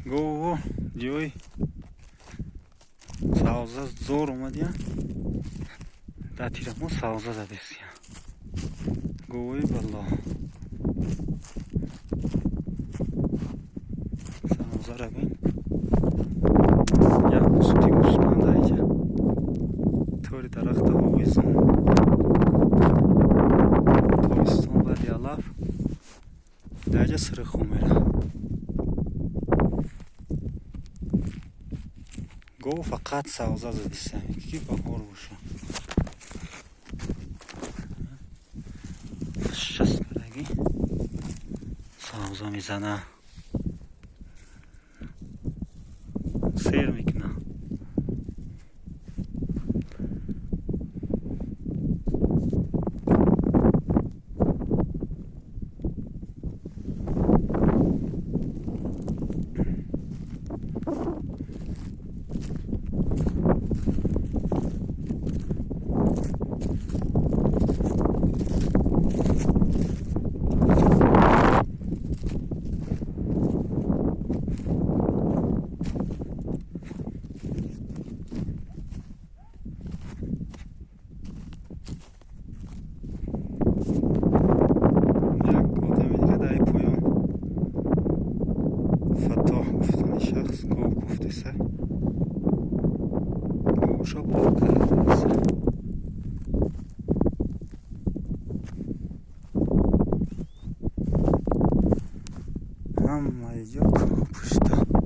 گو جوی ساوزه زور اومد یا در تیرمو ساوزه زدیست یا گوی بلا ساوزه را بین یک گستی گستان در اینجا طوری درخت ها ویزم تویستان بدی علاف در اینجا سرخو میره گو فقط ساوزه زدیست یکی بخور بوشه شست برگی ساوزه میزنه سیر میکنه Amma yok puşta.